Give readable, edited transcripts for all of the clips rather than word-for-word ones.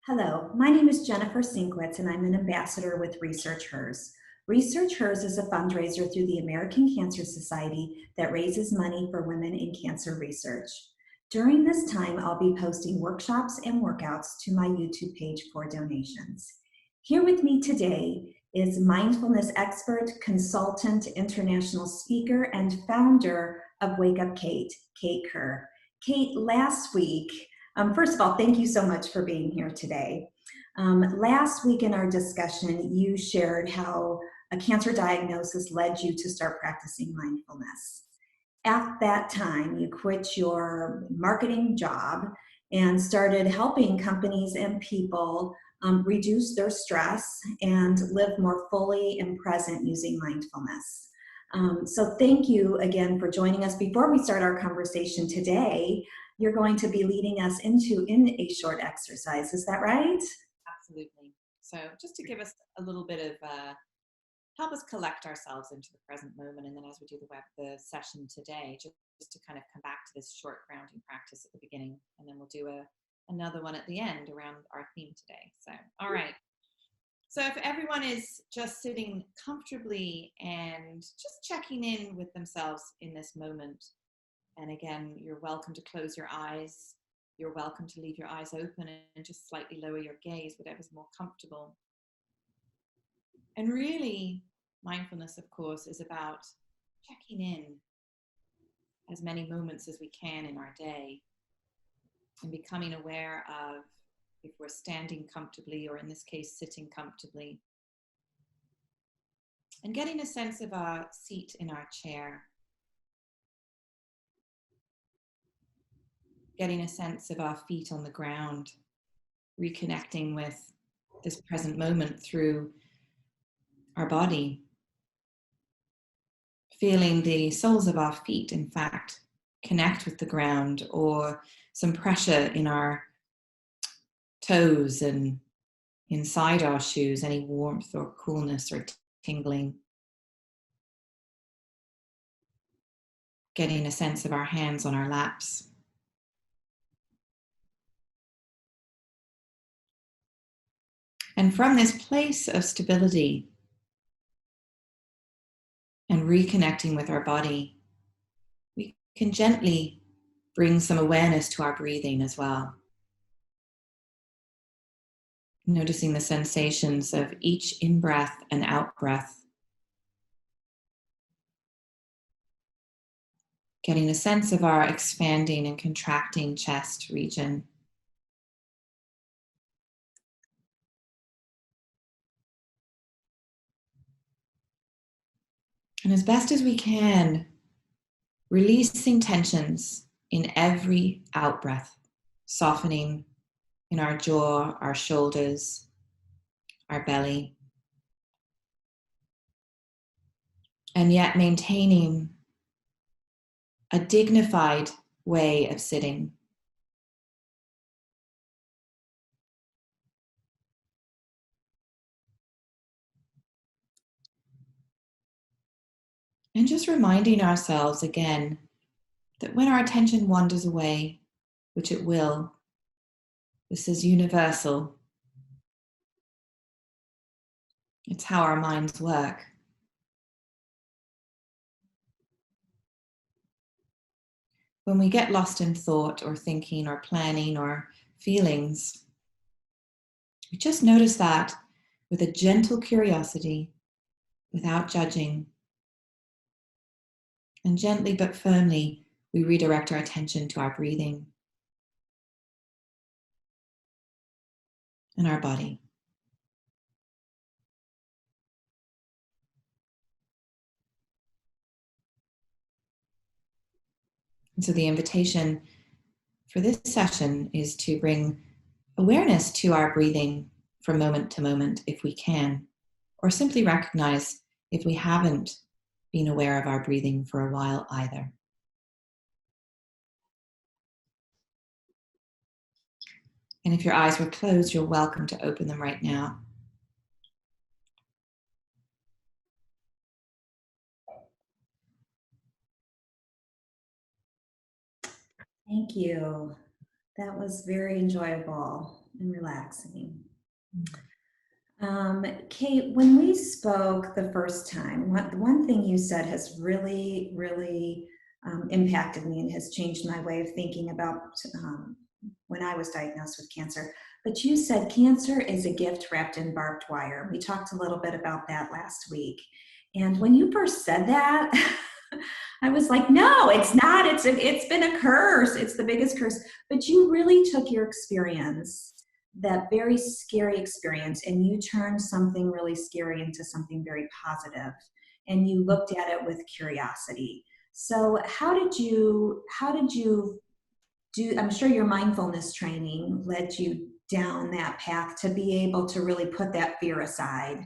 Hello, my name is Jennifer Sinkwitz, and I'm an ambassador with Research Hers. Research Hers is a fundraiser through the American Cancer Society that raises money for women in cancer research. During this time, I'll be posting workshops and workouts to my YouTube page for donations. Here with me today is mindfulness expert, consultant, international speaker, and founder of Wake Up Kate, Kate Kerr. Kate, last week, first of all, thank you so much for being here today. Last week in our discussion, you shared how a cancer diagnosis led you to start practicing mindfulness. At that time, you quit your marketing job and started helping companies and people reduce their stress and live more fully and present using mindfulness. So thank you again for joining us. Before we start our conversation today, you're going to be leading us in a short exercise. Is that right? Absolutely. So just to give us a little bit of help us collect ourselves into the present moment, and then as we do the session today, just to kind of come back to this short grounding practice at the beginning, and then we'll do another one at the end around our theme today. So, all right. So if everyone is just sitting comfortably and just checking in with themselves in this moment, and again, you're welcome to close your eyes. You're welcome to leave your eyes open and just slightly lower your gaze, whatever's more comfortable. And really, mindfulness, of course, is about checking in as many moments as we can in our day and becoming aware of if we're standing comfortably, or in this case, sitting comfortably, and getting a sense of our seat in our chair. Getting a sense of our feet on the ground, reconnecting with this present moment through our body, feeling the soles of our feet, in fact, connect with the ground, or some pressure in our toes and inside our shoes, any warmth or coolness or tingling. Getting a sense of our hands on our laps. And from this place of stability and reconnecting with our body, we can gently bring some awareness to our breathing as well. Noticing the sensations of each in-breath and out-breath. Getting a sense of our expanding and contracting chest region. And as best as we can, releasing tensions in every out-breath, softening in our jaw, our shoulders, our belly, and yet maintaining a dignified way of sitting. And just reminding ourselves again that when our attention wanders away, which it will, this is universal. It's how our minds work. When we get lost in thought or thinking or planning or feelings, we just notice that with a gentle curiosity, without judging. And gently but firmly, we redirect our attention to our breathing and our body. And so the invitation for this session is to bring awareness to our breathing from moment to moment if we can, or simply recognize if we haven't been aware of our breathing for a while either. And if your eyes were closed, you're welcome to open them right now. Thank you. That was very enjoyable and relaxing. Kate, when we spoke the first time, one thing you said has really, really impacted me and has changed my way of thinking about when I was diagnosed with cancer. But you said cancer is a gift wrapped in barbed wire. We talked a little bit about that last week. And when you first said that, I was like, no, it's not. It's been a curse. It's the biggest curse. But you really took your experience, that very scary experience, and you turned something really scary into something very positive, and you looked at it with curiosity. So how did you do? I'm sure your mindfulness training led you down that path to be able to really put that fear aside.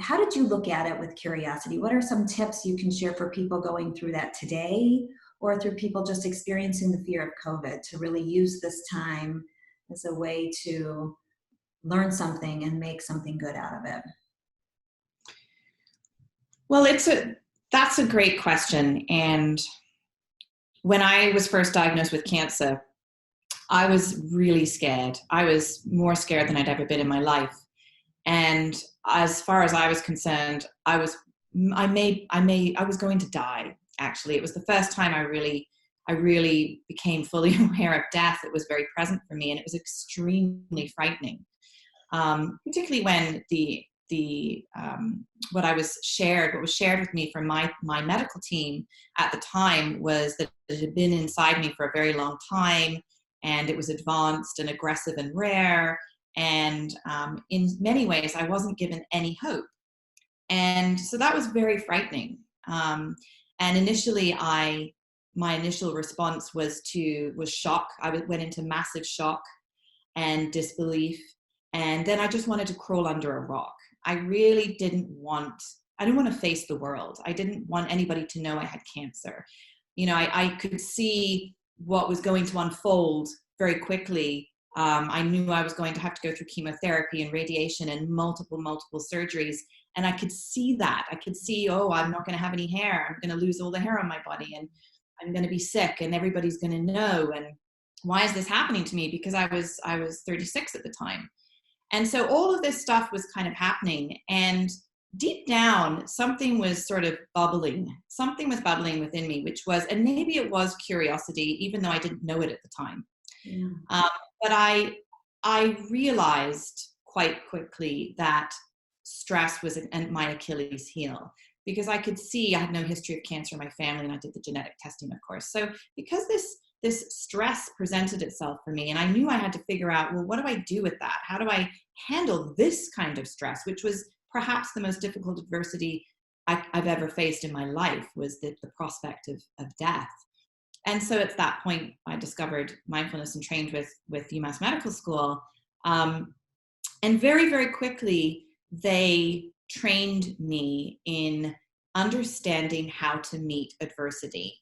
How did you look at it with curiosity? What are some tips you can share for people going through that today, or through people just experiencing the fear of COVID, to really use this time as a way to learn something and make something good out of it? Well, that's a great question. And when I was first diagnosed with cancer, I was really scared. I was more scared than I'd ever been in my life. And as far as I was concerned, I was going to die. Actually, it was the first time I really became fully aware of death. It was very present for me, and it was extremely frightening. Particularly when what was shared with me from my medical team at the time was that it had been inside me for a very long time, and it was advanced and aggressive and rare. And in many ways, I wasn't given any hope. And so that was very frightening. And initially, my initial response was shock. I went into massive shock and disbelief. And then I just wanted to crawl under a rock. I didn't want to face the world. I didn't want anybody to know I had cancer. I could see what was going to unfold very quickly. I knew I was going to have to go through chemotherapy and radiation and multiple surgeries. And I could see that. I could see, oh, I'm not going to have any hair. I'm going to lose all the hair on my body, and I'm going to be sick, and everybody's going to know. And why is this happening to me? Because I was 36 at the time. And so all of this stuff was kind of happening. And deep down, something was sort of bubbling. Something was bubbling within me, and maybe it was curiosity, even though I didn't know it at the time. Yeah. But I realized quite quickly that stress was my Achilles heel, because I could see I had no history of cancer in my family, and I did the genetic testing, of course. So because this stress presented itself for me, and I knew I had to figure out, well, what do I do with that? How do I handle this kind of stress, which was perhaps the most difficult adversity I've ever faced in my life, was the prospect of death. And so at that point, I discovered mindfulness and trained with UMass Medical School. And very, very quickly, they trained me in understanding how to meet adversity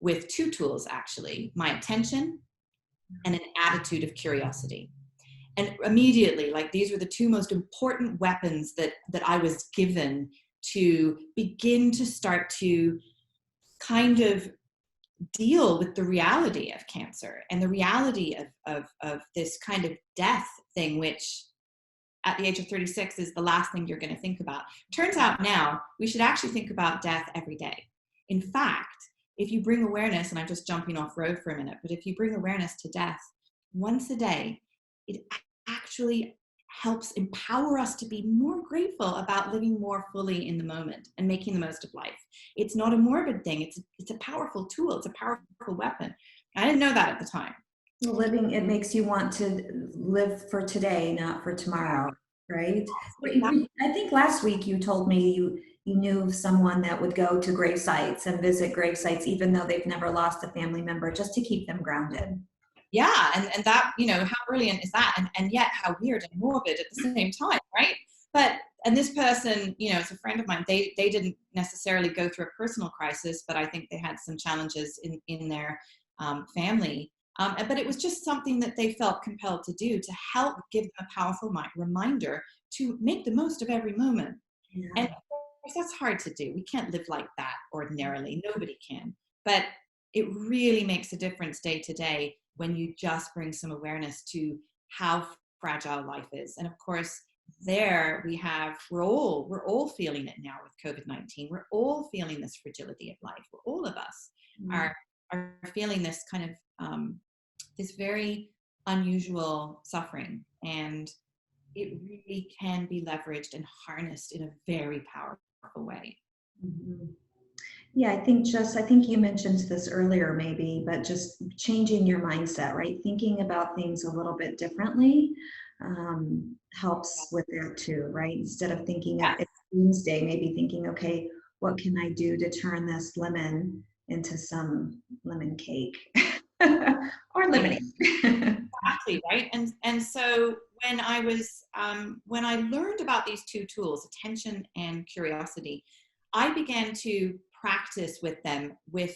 with two tools, actually: my attention and an attitude of curiosity. And immediately, like, these were the two most important weapons that I was given to begin to start to kind of deal with the reality of cancer and the reality of this kind of death thing, which at the age of 36 is the last thing you're going to think about. Turns out now we should actually think about death every day. In fact, if you bring awareness, and I'm just jumping off road for a minute, but if you bring awareness to death once a day, it actually helps empower us to be more grateful about living more fully in the moment and making the most of life. It's not a morbid thing. It's a powerful tool. It's a powerful weapon. I didn't know that at the time. Well, it makes you want to live for today, not for tomorrow, right? I think last week you told me you knew someone that would go to grave sites and visit grave sites, even though they've never lost a family member, just to keep them grounded. Yeah, and that, how brilliant is that? And yet how weird and morbid at the same time, right? And this person, it's a friend of mine. They didn't necessarily go through a personal crisis, but I think they had some challenges in their family. But it was just something that they felt compelled to do, to help give them a powerful reminder to make the most of every moment. Yeah. And of course, that's hard to do. We can't live like that ordinarily. Nobody can. But it really makes a difference day to day. when you just bring some awareness to how fragile life is. And of course, there we're all feeling it now with COVID-19. We're all feeling this fragility of life. All of us Mm. are feeling this kind of this very unusual suffering, and it really can be leveraged and harnessed in a very powerful way. Mhm. Yeah, I think you mentioned this earlier maybe, but just changing your mindset, right? Thinking about things a little bit differently helps with that too, right? Instead of thinking Yes. it's doomsday, maybe thinking, okay, what can I do to turn this lemon into some lemon cake or Right. lemonade? Exactly, right. And so when I learned about these two tools, attention and curiosity, I began to practice with them with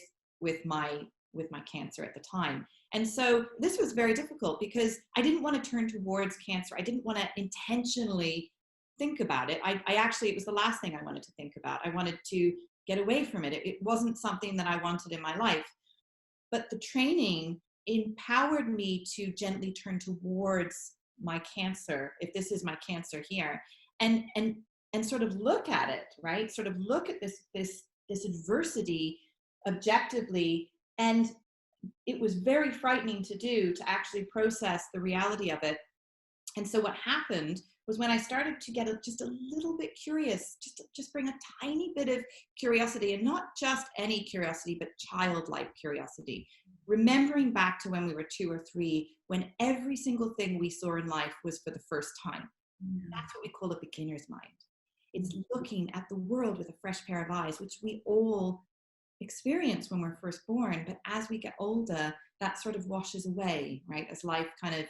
my with my cancer at the time. And so this was very difficult because I didn't want to turn towards cancer. I didn't want to intentionally think about it. I actually, it was the last thing I wanted to think about. I wanted to get away from it. It wasn't something that I wanted in my life. But the training empowered me to gently turn towards my cancer, if this is my cancer here, and sort of look at it, right? Sort of look at this adversity objectively. And it was very frightening to do, to actually process the reality of it. And so what happened was, when I started to get just a little bit curious, just bring a tiny bit of curiosity, and not just any curiosity, but childlike curiosity. Remembering back to when we were 2 or 3, when every single thing we saw in life was for the first time. That's what we call a beginner's mind. It's looking at the world with a fresh pair of eyes, which we all experience when we're first born. But as we get older, that sort of washes away, right? As life kind of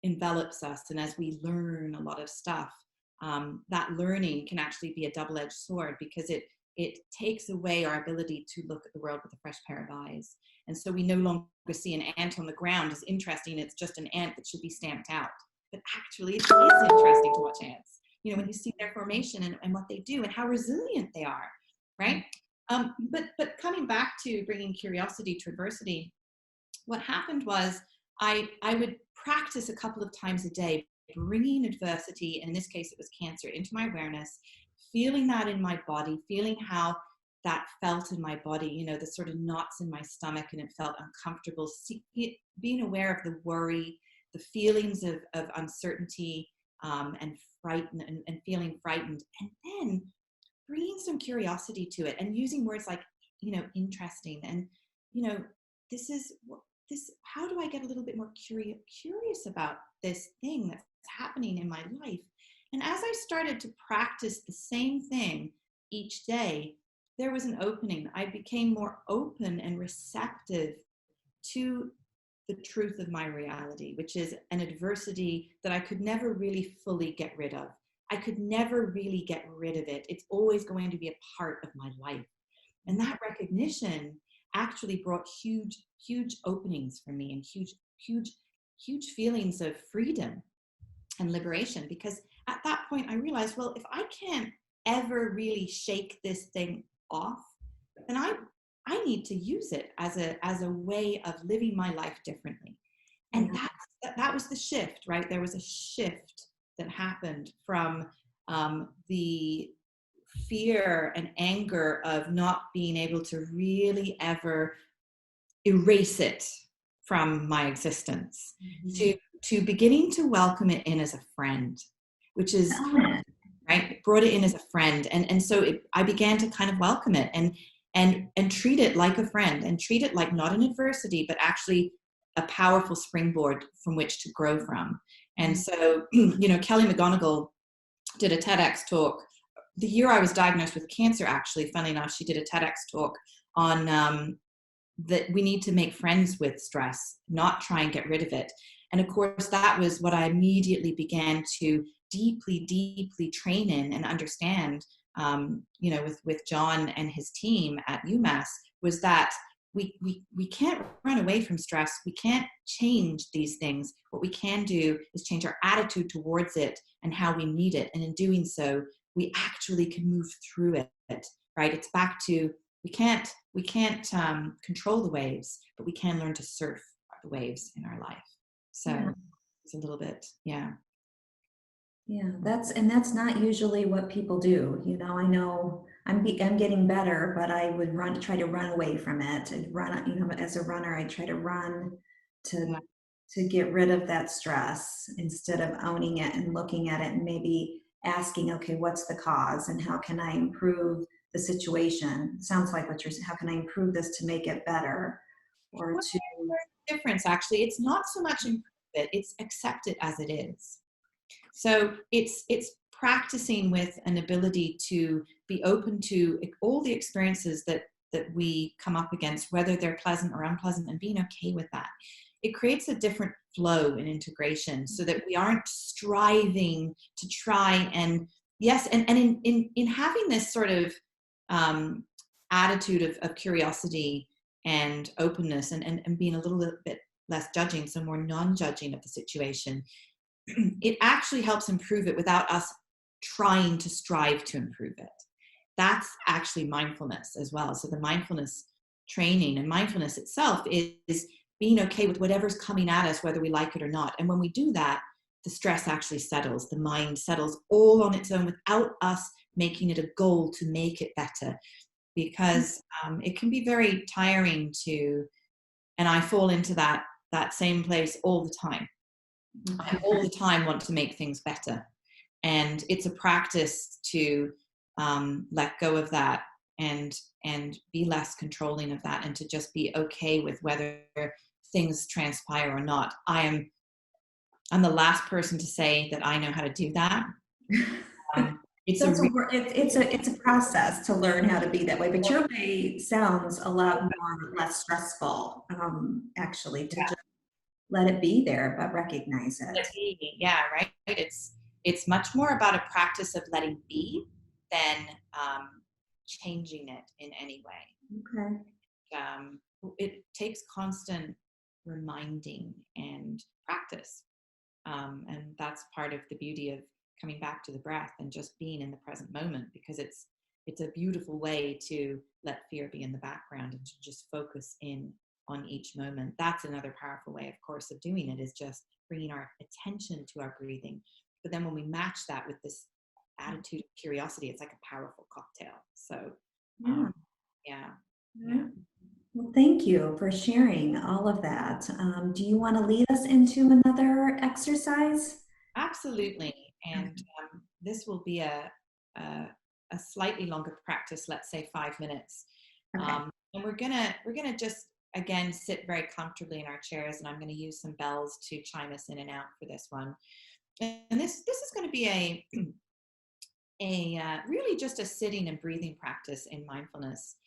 envelops us, and as we learn a lot of stuff, that learning can actually be a double-edged sword, because it takes away our ability to look at the world with a fresh pair of eyes. And so we no longer see an ant on the ground as interesting. It's just an ant that should be stamped out. But actually, it is interesting to watch ants. You know, when you see their formation and what they do and how resilient they are, right? But coming back to bringing curiosity to adversity, what happened was I would practice a couple of times a day, bringing adversity, and in this case it was cancer, into my awareness, feeling that in my body, feeling how that felt in my body, you know, the sort of knots in my stomach, and it felt uncomfortable. Being aware of the worry, the feelings of uncertainty, and frightened, and feeling frightened, and then bringing some curiosity to it, and using words like, you know, interesting, and, you know, this is this, how do I get a little bit more curious about this thing that's happening in my life? And as I started to practice the same thing each day, there was an opening. I became more open and receptive to the truth of my reality, which is an adversity that I could never really fully get rid of. I could never really get rid of it. It's always going to be a part of my life. And that recognition actually brought huge openings for me, and huge feelings of freedom and liberation. Because at that point I realized, well, if I can't ever really shake this thing off, then I need to use it as a way of living my life differently. And that was the shift, right? There was a shift that happened from the fear and anger of not being able to really ever erase it from my existence, Mhm. to beginning to welcome it in as a friend, which is Got it. right, brought it in as a friend. And so I began to kind of welcome it, and treat it like a friend, and treat it like not an adversity, but actually a powerful springboard from which to grow from. And so, you know, Kelly McGonigal did a TEDx talk the year I was diagnosed with cancer. Actually, funny enough, she did a TEDx talk on that we need to make friends with stress, not try and get rid of it. And of course, that was what I immediately began to deeply train in and understand, you know, with John and his team at UMass, was that we can't run away from stress. We can't change these things. What we can do is change our attitude towards it and how we meet it. And in doing so, we actually can move through it, right? It's back to, we can't control the waves, but we can learn to surf the waves in our life. Yeah. So it's a little bit, yeah. Yeah, that's not usually what people do. I know I'm getting better, but I would try to run away from it. And run, as a runner, I try to run to Yeah. to get rid of that stress instead of owning it and looking at it and maybe asking, okay, what's the cause and how can I improve the situation? Sounds like what you're saying. How can I improve this to make it better, or Well, to there's a difference actually. It's not so much improve it, it's accept it as it is. So it's practicing with an ability to be open to all the experiences that we come up against, whether they're pleasant or unpleasant, and being okay with that. It creates a different flow and integration so that we aren't striving to try and yes, and in having this sort of um, attitude of curiosity and openness and being a little bit less judging, so more non-judging of the situation, it actually helps improve it without us trying to strive to improve it. That's actually mindfulness as well. So the mindfulness training and mindfulness itself is being okay with whatever's coming at us, whether we like it or not. And when we do that, the stress actually settles, the mind settles all on its own without us making it a goal to make it better. Because it can be very tiring to, and I fall into that same place all the time. I all the time want to make things better. And it's a practice to let go of that and be less controlling of that and to just be okay with whether things transpire or not. I'm the last person to say that I know how to do that. It's a it's a process to learn how to be that way, but your way sounds a lot more less stressful, actually, to just let it be there, but recognize it. yeah, right. It's much more about a practice of letting be than changing it in any way. Okay. It takes constant reminding and practice. And that's part of the beauty of coming back to the breath and just being in the present moment, because it's a beautiful way to let fear be in the background and to just focus in on each moment. That's another powerful way, of course, of doing it, is just bringing our attention to our breathing. But then when we match that with this attitude of curiosity, it's like a powerful cocktail. So Yeah. yeah, All yeah. right. Well, thank you for sharing all of that. Do you want to lead us into another exercise? Absolutely. And this will be a slightly longer practice, let's say 5 minutes. Okay. And we're gonna just again sit very comfortably in our chairs, and I'm going to use some bells to chime us in and out for this one. And this is going to be a really just a sitting and breathing practice in mindfulness.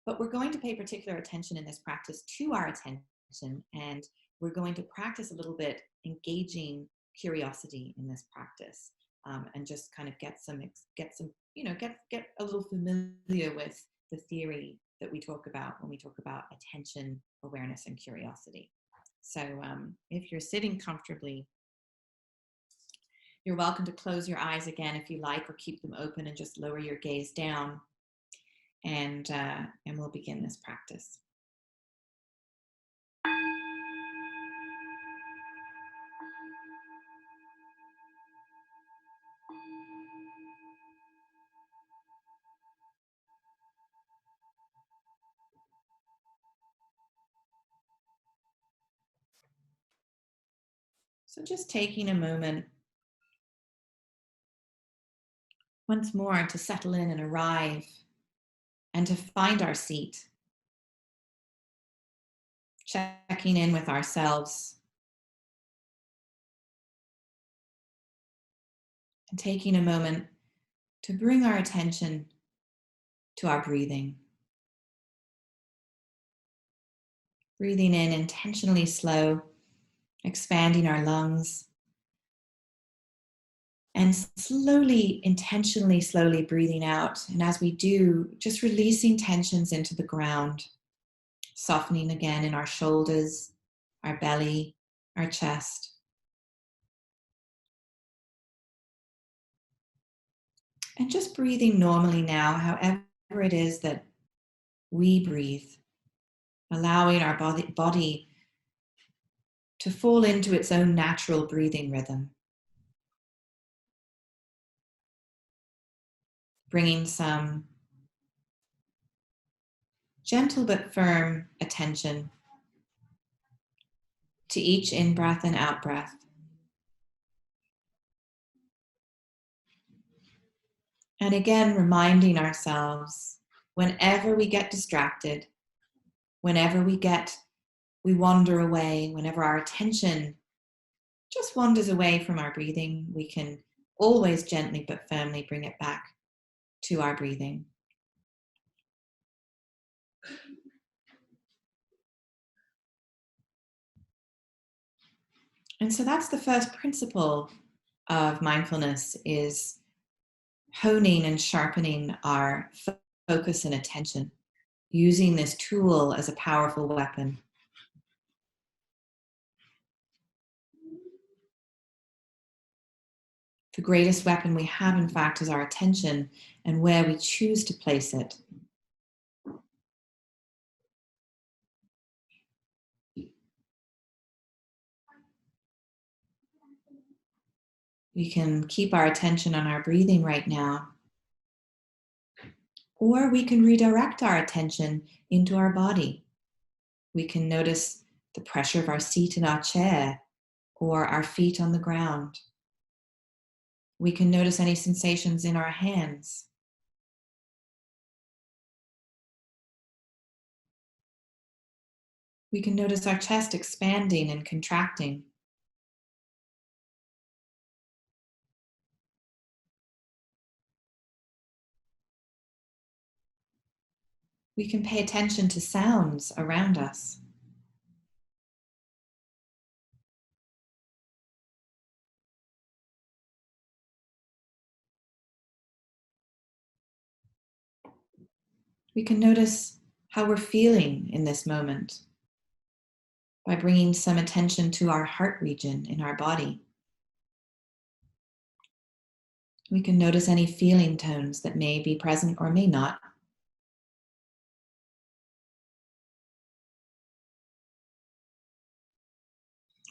But we're going to pay particular attention in this practice to our attention, and we're going to practice a little bit engaging curiosity in this practice, and just kind of get some get a little familiar with the theory that we talk about when we talk about attention, awareness, and curiosity. So if you're sitting comfortably, you're welcome to close your eyes again if you like, or keep them open and just lower your gaze down, and we'll begin this practice. So just taking a moment once more to settle in and arrive and to find our seat, checking in with ourselves and taking a moment to bring our attention to our breathing. Breathing in intentionally slow, expanding our lungs, and slowly, intentionally, slowly breathing out. And as we do, just releasing tensions into the ground, softening again in our shoulders, our belly, our chest. And just breathing normally now, however it is that we breathe, allowing our body to fall into its own natural breathing rhythm, bringing some gentle but firm attention to each in-breath and out-breath. And again, reminding ourselves, whenever we get distracted, whenever we wander away, whenever our attention just wanders away from our breathing, we can always gently but firmly bring it back to our breathing. And so that's the first principle of mindfulness, is honing and sharpening our focus and attention, using this tool as a powerful weapon. The greatest weapon we have, in fact, is our attention and where we choose to place it. We can keep our attention on our breathing right now, or we can redirect our attention into our body. We can notice the pressure of our seat in our chair or our feet on the ground. We can notice any sensations in our hands. We can notice our chest expanding and contracting. We can pay attention to sounds around us. We can notice how we're feeling in this moment by bringing some attention to our heart region in our body. We can notice any feeling tones that may be present or may not.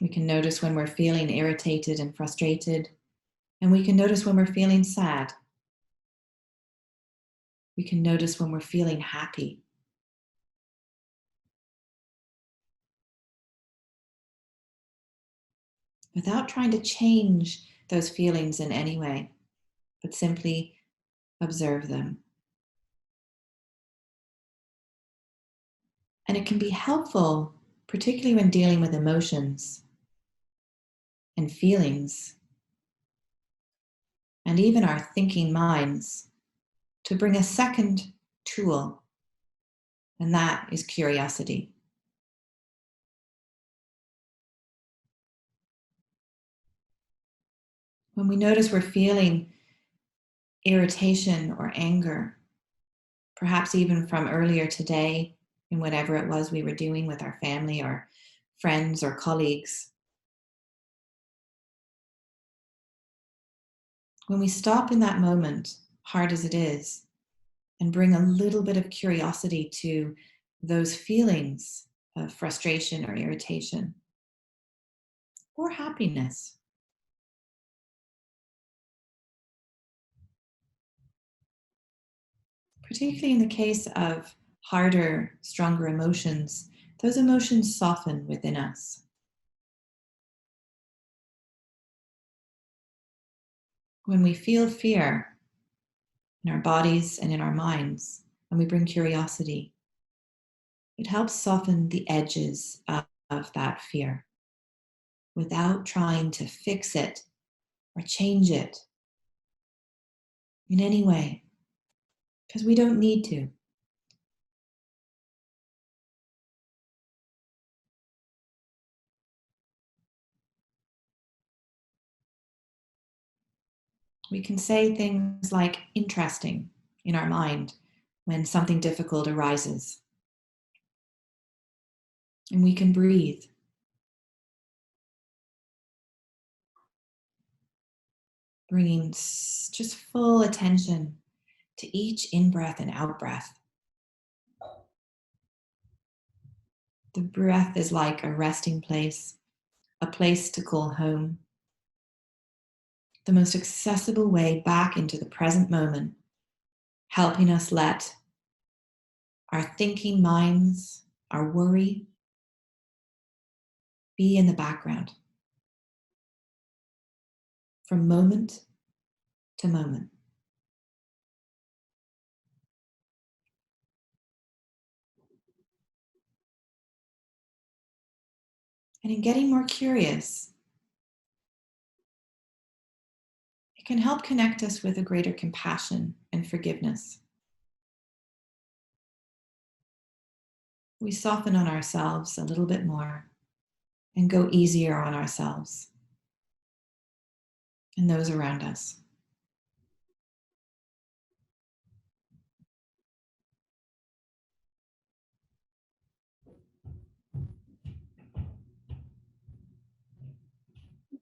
We can notice when we're feeling irritated and frustrated, and we can notice when we're feeling sad. We can notice when we're feeling happy. Without trying to change those feelings in any way, but simply observe them. And it can be helpful, particularly when dealing with emotions and feelings, and even our thinking minds, to bring a second tool, and that is curiosity. When we notice we're feeling irritation or anger, perhaps even from earlier today in whatever it was we were doing with our family or friends or colleagues, when we stop in that moment, hard as it is, and bring a little bit of curiosity to those feelings of frustration or irritation or happiness, particularly in the case of harder, stronger emotions, those emotions soften within us. When we feel fear in our bodies and in our minds, and we bring curiosity, it helps soften the edges of that fear without trying to fix it or change it in any way, because we don't need to. We can say things like interesting in our mind when something difficult arises. And we can breathe. Bringing just full attention to each in-breath and out-breath. The breath is like a resting place a place to call home, the most accessible way back into the present moment, helping us let our thinking minds, our worry, be in the background from moment to moment. And in getting more curious, it can help connect us with a greater compassion and forgiveness. We soften on ourselves a little bit more and go easier on ourselves and those around us.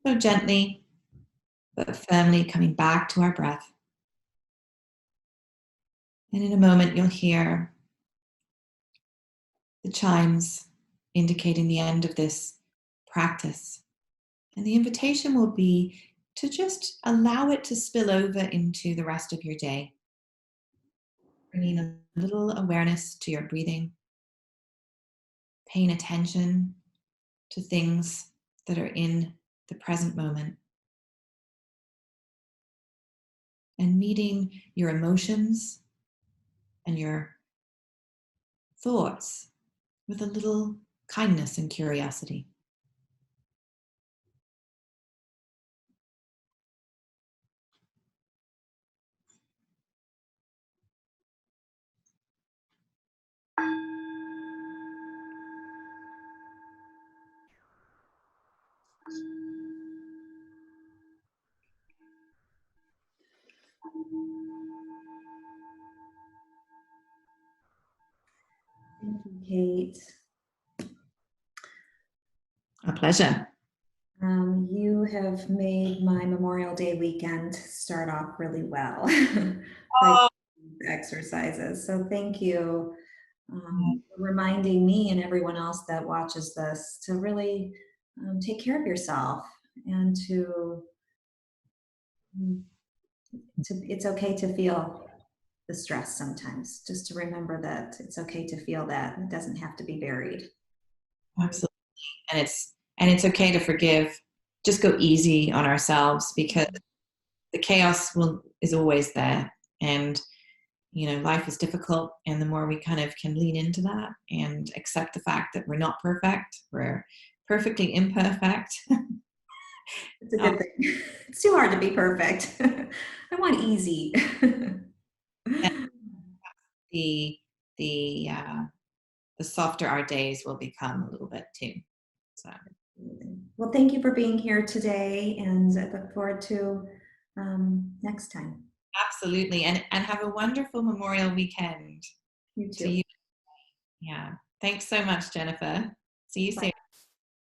So gently but firmly coming back to our breath. And in a moment, you'll hear the chimes indicating the end of this practice. And the invitation will be to just allow it to spill over into the rest of your day, bringing a little awareness to your breathing, paying attention to things that are in the present moment, and meeting your emotions and your thoughts with a little kindness and curiosity. Thank you, Kate. A pleasure. You have made my Memorial Day weekend start off really well by Oh, exercises. So thank you for reminding me and everyone else that watches this to really take care of yourself and mm, it's okay to feel the stress sometimes. Just to remember that it's okay to feel that. It doesn't have to be buried. absolutely. And it's okay to forgive. Just go easy on ourselves because the chaos is always there. And life is difficult, and the more we kind of can lean into that and accept the fact that we're not perfect, we're perfectly imperfect. It's a good thing. It's too hard to be perfect. I want easy. the the uh, the softer our days will become a little bit too. So Well, thank you for being here today, and I look forward to next time. absolutely, and have a wonderful Memorial weekend You to too. you. Yeah, thanks so much, Jennifer. See you soon.